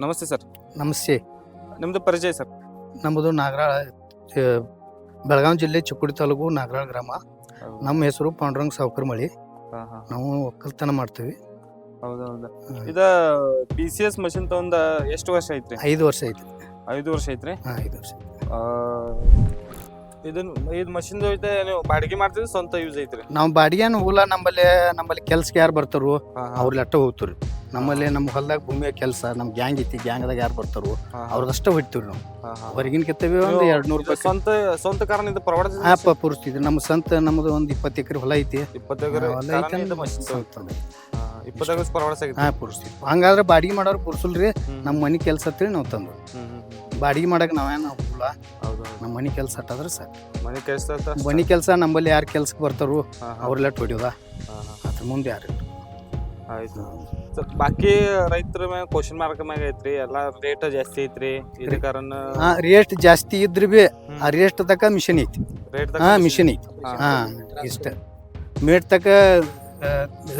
ನಮಸ್ತೆ ಸರ್. ನಮಸ್ತೆ. ನಿಮ್ದು ಪರಿಚಯ ಸರ್? ನಮ್ಮದು ನಾಗರಾಳ, ಬೆಳಗಾವಿ ಜಿಲ್ಲೆ ಚಿಕ್ಕೋಡಿ ತಾಲೂಕು ನಾಗರಾಳ ಗ್ರಾಮ. ನಮ್ಮ ಹೆಸರು ಪಾಂಡುರಂಗ ಸಾವ್ಕರ್ಮಳಿ. ನಾವು ಒಕ್ಕಲ್ತನ ಮಾಡ್ತೀವಿ. ಹೌದೌದು. ಇದ BCS ಮಷಿನ್ ತಗೊಂಡ ಎಷ್ಟು ವರ್ಷ ಐತ್ರಿ? 5 ವರ್ಷ ಐತಿ. 5 ವರ್ಷ ಐತ್ರಿ? 5 ವರ್ಷ. ಇದು ಮಷಿನ್ ಐತೆ, ನೀವು ಬಾಡಿಗೆ ಮಾಡ್ತೀರಿ ಸ್ವಂತ ಯೂಸ್ ಐತ್ರಿ? ನಾವು ಬಾಡಿಗೆನ ಹೋಗಲ್ಲ. ನಮ್ಮಲ್ಲಿ ಕೆಲ್ಸಕ್ಕೆ ಯಾರು ಬರ್ತಾರೋ ಅವ್ರ ಲೆಟ್ಟ ಹೋಗ್ತೀವಿ. ನಮ್ಮಲ್ಲಿ ನಮ್ಮ ಹೊಲದಾಗ ಭೂಮಿಯ ಕೆಲಸ ನಮ್ಮ ಗ್ಯಾಂಗ್ ಐತಿ. ಗ್ಯಾಂಗ್ದಾಗ ಯಾರು ಬರ್ತಾರೋ ಅವ್ರದಷ್ಟ ಹೊಡಿತೀವಿ ನಾವು. ಹೊರಗಿನ ಕೆತ್ತವಿ ಒಂದು 200 ರೂಪಾಯಿ. ಸ್ವಂತ ಕಾರಣ ಇದು ಪರವಾಡ ಪೂರ್ತಿ ನಮ್ಮ ಸ್ವಂತ. ನಮ್ಮದು ಒಂದು 20 ಎಕರೆ ಹೊಲ ಐತಿ. 20 ಎಕರೆ ಹೊಲ ಐತಿ. 20 ಎಕರೆ ಪರವಾಡ ಪೂರ್ತಿ. ಹಂಗಾದ್ರೆ ಬಾಡಿಗೆ ಮಾಡೋರು ಪುರ್ಸಲ್ರಿ. ನಮ್ಮ ಮನೆ ಕೆಲಸ ಅಂತೇಳಿ ನಾವು ತಂದು ಬಾಡಿಗೆ ಮಾಡಕ್ ನಾವೇನು ಹೋಗಲ್ಲ. ನಮ್ಮ ಮನೆ ಕೆಲಸ ಅಟ್ಟಾದ್ರೆ ಸಾಕು. ಮನೆ ಕೆಲಸ ನಮ್ಮಲ್ಲಿ ಯಾರು ಕೆಲ್ಸಕ್ಕೆ ಬರ್ತಾರೋ ಅವ್ರೆಲ್ಲ ಹೊಡಿಯೋದ. ಅದ್ರ ಮುಂದೆ ಯಾರು ಆಯ್ತು. ಬಾಕಿ ರೈತರ ಮ್ಯಾಗ ಕ್ವಶನ್ ಮಾರ್ಕ್ ಮ್ಯಾಗ ಐತ್ರಿ. ಎಲ್ಲಾ ರೇಟ್ ಜಾಸ್ತಿ ಐತ್ರಿ. ಇದ ಕಾರಣ ರೇಟ್ ಜಾಸ್ತಿ ಇದ್ರಿ ಬಿ ಆ ರೇಟ್ ತಕ ಮಿಷನ್ ಐತಿ. ಮಿಷನ್ ಐತಿ. ಇಷ್ಟ ಮೇಟ್ ತಕ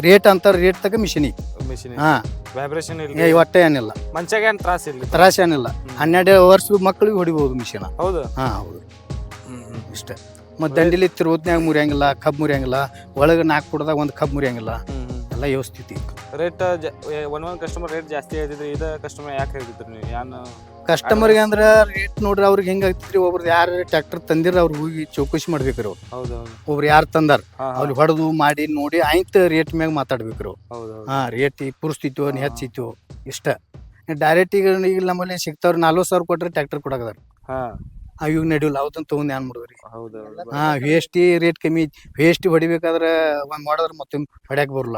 ರೇಟ್ ಅಂತಾರ. ರೇಟ್ ತಕ ಮಿಷನ್ ಐತಿ. ವೈಬ್ರೇಷನ್ ಇಲ್ಲ, ಒಟ್ಟೆ ಏನಿಲ್ಲ. ಮಂಚಾಗ ಏನ್ ತ್ರಾಸ ಇಲ್ಲ. ತ್ರಾಸ ಏನಿಲ್ಲ. 12 ವರ್ಷದ ಮಕ್ಕಳಿಗೆ ಹೊಡಿಬಹುದು ಮಿಷನ್. ಹೌದು. ಹೌದು. ಇಷ್ಟ. ಮತ್ತೆ ದಂಡಿಲಿ ತಿರುವತ್ನ್ಯಾಗ ಮುರಿಯಂಗಿಲ್ಲ, ಕಬ್ಬು ಮುರಿಯಂಗಿಲ್ಲ. ಒಳಗೆ 4 ಪುಟದಾಗ ಒಂದು ಕಬ್ಬು ಮುರಿಯಂಗಿಲ್ಲ. ಎಲ್ಲ ವ್ಯವಸ್ಥಿತಿ. ರೇಟ್ ಒಂದೊಂದು ಕಸ್ಟಮರ್ ರೇಟ್ ಜಾಸ್ತಿ ಹೇಳ್ತಿದ್ರಿ. ಇದ ಕಸ್ಟಮರ್ ಯಾಕೆ ಹೇಳ್ತಿದ್ರಿ ನೀವು? ಯಾನು ಕಸ್ಟಮರ್ಗೆ ಅಂದ್ರೆ ರೇಟ್ ನೋಡ್ರಿ ಅವ್ರಿಗೆ ಹೆಂಗ ಆಗ್ತಿದ್ರಿ. ಒಬ್ರದ್ದು ಯಾರು ಟ್ರ್ಯಾಕ್ಟರ್ ತಂದಿರ ಅವ್ರು ಹೋಗಿ ಚೌಕಶಿ ಮಾಡ್ಬೇಕ್ರಿ. ಅವ್ರು ಒಬ್ರು ಯಾರು ತಂದಾರ ಅವ್ರಿಗೆ ಹೊಡೆದು ಮಾಡಿ ನೋಡಿ ಆಯ್ತು ರೇಟ್ ಮ್ಯಾಗ ಮಾತಾಡ್ಬೇಕ್ರಿ. ರೇಟ್ ಪುರ್ಸ್ತಿತ್ತು ಹೆಚ್ಚಿತ್ತು ಇಷ್ಟ. ಡೈರೆಕ್ಟ್ ಈಗ ನಮ್ಮಲ್ಲಿ ಸಿಗ್ತಾವ್ರಿ. 40,000 ಕೊಟ್ರೆ ಟ್ರ್ಯಾಕ್ಟರ್ ಕೊಡಕದಾರ. ಇವಾಗ ನಡಿಯಲ್ಲ. ಅವತ್ತಂತ ತಗೊಂಡ್ ಏನ್ ಮಾಡಿದ್ರಿ? ವೇಸ್ಟಿ ರೇಟ್ ಕಮ್ಮಿ. ವೇಸ್ಟಿ ಹೊಡಿಬೇಕಾದ್ರೆ ಒಂದ್ ಮಾಡಿದ್ರೆ ಮತ್ತೆ ಹೊಡ್ಯಾಕ್ ಬರಲ್ಲ.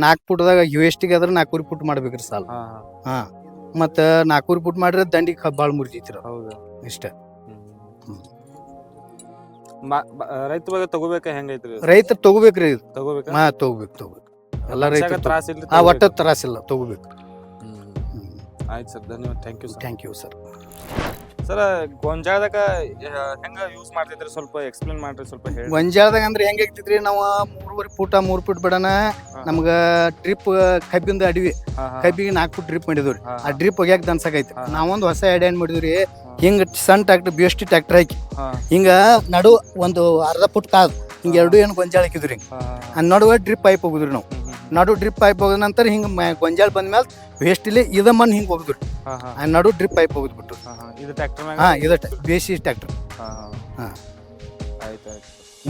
4 ಫುಟ್ದಾಗ ವೇಸ್ಟಿಗೆ ಆದ್ರೆ 4 ಫುಟ್ ಮಾಡ್ಬೇಕ್ರಿ ಸಾಲ. ಮತ್ತ 4 ಫುಟ್ ಮಾಡಿದ್ರೆ ದಂಡಿಗೆ ಬಾಳ್ ಮುರಿತೈತಿ. ಇಷ್ಟ. ರೈತ ಬಗ್ಗೆ ತಗೋಬೇಕ ಹೆಂಗೈತ್ರಿ? ರೈತರು ತಗೋಬೇಕ್ರಿ. ತಗೋಬೇಕು. ಎಲ್ಲ ರೈತ ಒಟ್ಟ ತ್ರಾಸಿಲ್ಲ. ತಗೋಬೇಕು. ಆಯ್ತು ಸರ್, ಧನ್ಯವಾದ. Thank you sir. ಸರ್, ಗೊಂಜಾಳದಾಗ ಹೆಂಗ ಯೂಸ್ ಮಾಡ್ತಿದ್ರಿ? ಸ್ವಲ್ಪ ಎಕ್ಸ್ಪ್ಲೇನ್ ಮಾಡ್ರಿ. ಸ್ವಲ್ಪ ಹೇಳಿ. ಗೊಂಜಾಳದಾಗ ಅಂದ್ರೆ ಹೆಂಗ ಆಗ್ತಿದ್ರಿ? ನಾವು 3 ಫುಟ್ ಬಿಡೋಣ. ನಮ್ಗ ಡ್ರಿಪ್ ಕಬ್ಬಿಂದ ಅಡಿವಿ ಕಬ್ಬಿಗೆ 4 ಫುಟ್ ಡ್ರಿಪ್ ಮಾಡಿದ್ವಿ. ಆ ಡ್ರಿಪ್ ಹೋಗ್ಯಾಕ ದನ್ಸಾಕೈತಿ. ನಾವೊಂದು ಹೊಸ ಐಡಿಯಾ ಏನ್ ಮಾಡಿದ್ವಿ? ಹಿಂಗ ಸಣ್ಣ ಟ್ರ್ಯಾಕ್ಟರ್ BST ಟ್ರ್ಯಾಕ್ಟರ್ ಹಾಕಿ ಹಿಂಗ ನಡು ಒಂದು 1/2 ಫುಟ್ ಕಾದ್ ಹಿಂಗ 2 ಏನು ಗೊಂಜಾಳ ಹಾಕಿದ್ರಿ. ನಡುವೆ ಡ್ರಿಪ್ ಪೈಪ್ ಹೋಗುದ್ರಿ. ನಾವು ನಡು ಡ್ರಿಪ್ ಪೈಪ್ ಹೋದ ನಂತರ ಹಿಂಗ ಗೊಂಜಾಳ ಬಂದ್ಮೇಲೆ ವೇಸ್ಟಿಲಿ ಇದ ಮಣ್ಣು ಹಿಂಗ ಹೋಗುದ್ರಿ. ನಡು ಡ್ರಿಪ್ ಪೈಪ್ ಹೋಗುದ್ಬಿಟ್ಟು. ಇದು BST ಟ್ರ್ಯಾಕ್ಟರ್.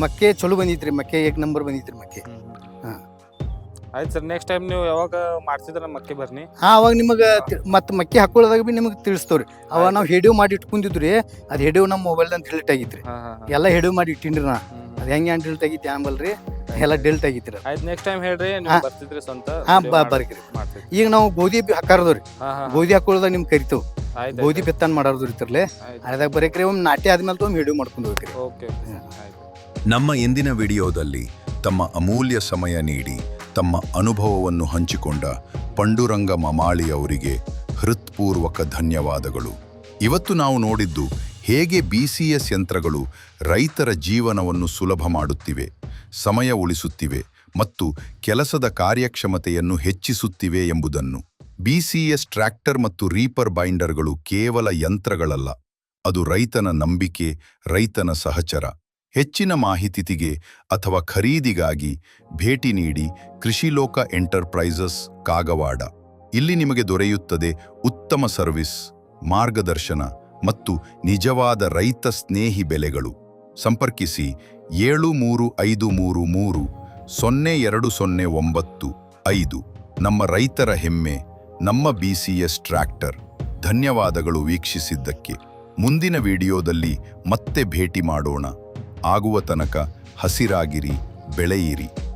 ಮಕ್ಕೆ ಚಲೋ ಬಂದಿತ್ರಿ. ಮಕ್ಕೆ 1 ನಂಬರ್ ಬಂದಿತ್ರಿ ಮಕ್ಕೆ. ಆಯ್ತು ಸರ್, ನೆಕ್ಸ್ಟ್ ಟೈಮ್ ನೀವು ಯಾವಾಗ ಮಾಡ್ತಿದ್ರ ಮಕ್ಕೆ ಬರ್ನಿ. ಅವಾಗ ನಿಮಗೆ ಮತ್ತೆ ಮಕ್ಕೆ ಹಾಕೊಳ್ಳೋದಾಗ ಬಿ ನಿಮಗೆ ತಿಳಿಸ್ತವ್ರಿ. ಅವಾಗ ನಾವು ಹೆಡಿವ್ ಮಾಡಿ ಇಟ್ಕೊಂಡಿದ್ರಿ. ಅದು ಹೆಡಿವ್ ನಮ್ಮ ಮೊಬೈಲ್ದಾಗ ಡಿಲೀಟ್ ಆಗಿತ್ರಿ. ಎಲ್ಲ ಹೆಡಿವ್ ಮಾಡಿ ಇಟ್ಟಿನ್ರಿ. ನಾ ಅದು ಹೆಂಗೆ ಡಿಲೀಟ್ ಆಗಿತ್ತು ಆಂಬಲ್ರಿ. ಎಲ್ಲ ಡಿಲೀಟ್ ಆಗಿತ್ರಿ. ಆಯ್ತು, ನೆಕ್ಸ್ಟ್ ಟೈಮ್ ಹೇಳ್ರಿ. ಬರ್ತಿದ್ರಿ ಸ್ವಂತ. ಬರ್ರಿ. ಈಗ ನಾವು ಗೋಧಿ ಹಾಕಾರದ್ರಿ. ಗೋಧಿ ಹಾಕೊಳ್ಳೋದಾಗ ನಿಮ್ಗೆ ಕರಿತೇವೆ. ಗೋಧಿ ಬಿತ್ತನೆ ಮಾಡೋದು ಇರ್ತಿರ್ಲಿ. ಅದಾಗ ಬರೀಕ್ರಿ. ಒಮ್ಮೆ ನಾಟಿ ಆದ್ಮೇಲೆ ಒಮ್ಮೆ ಹೆಡಿವ್ ಮಾಡ್ಕೊಂಡು ಹೋಗ್ರಿ. ನಮ್ಮ ಇಂದಿನ ವಿಡಿಯೋದಲ್ಲಿ ತಮ್ಮ ಅಮೂಲ್ಯ ಸಮಯ ನೀಡಿ ತಮ್ಮ ಅನುಭವವನ್ನು ಹಂಚಿಕೊಂಡ ಪಂಡುರಂಗ ಮಮಾಳಿ ಅವರಿಗೆ ಹೃತ್ಪೂರ್ವಕ ಧನ್ಯವಾದಗಳು. ಇವತ್ತು ನಾವು ನೋಡಿದ್ದು ಹೇಗೆ BCS ಯಂತ್ರಗಳು ರೈತರ ಜೀವನವನ್ನು ಸುಲಭ ಮಾಡುತ್ತಿವೆ, ಸಮಯ ಉಳಿಸುತ್ತಿವೆ ಮತ್ತು ಕೆಲಸದ ಕಾರ್ಯಕ್ಷಮತೆಯನ್ನು ಹೆಚ್ಚಿಸುತ್ತಿವೆ ಎಂಬುದನ್ನು. BCS ಟ್ರ್ಯಾಕ್ಟರ್ ಮತ್ತು ರೀಪರ್ ಬೈಂಡರ್ಗಳು ಕೇವಲ ಯಂತ್ರಗಳಲ್ಲ, ಅದು ರೈತನ ನಂಬಿಕೆ, ರೈತನ ಸಹಚರ. ಹೆಚ್ಚಿನ ಮಾಹಿತಿಗೆ ಅಥವಾ ಖರೀದಿಗಾಗಿ ಭೇಟಿ ನೀಡಿ ಕೃಷಿಲೋಕ ಎಂಟರ್ಪ್ರೈಸಸ್, ಕಾಗವಾಡ. ಇಲ್ಲಿ ನಿಮಗೆ ದೊರೆಯುತ್ತದೆ ಉತ್ತಮ ಸರ್ವಿಸ್, ಮಾರ್ಗದರ್ಶನ ಮತ್ತು ನಿಜವಾದ ರೈತ ಸ್ನೇಹಿ ಬೆಲೆಗಳು. ಸಂಪರ್ಕಿಸಿ 7353302095. ನಮ್ಮ ರೈತರ ಹೆಮ್ಮೆ, ನಮ್ಮ BCS ಟ್ರ್ಯಾಕ್ಟರ್. ಧನ್ಯವಾದಗಳು ವೀಕ್ಷಿಸಿದ್ದಕ್ಕೆ. ಮುಂದಿನ ವಿಡಿಯೋದಲ್ಲಿ ಮತ್ತೆ ಭೇಟಿ ಮಾಡೋಣ. ಆಗುವ ತನಕ ಹಸಿರಾಗಿರಿ, ಬೆಳೆಯಿರಿ.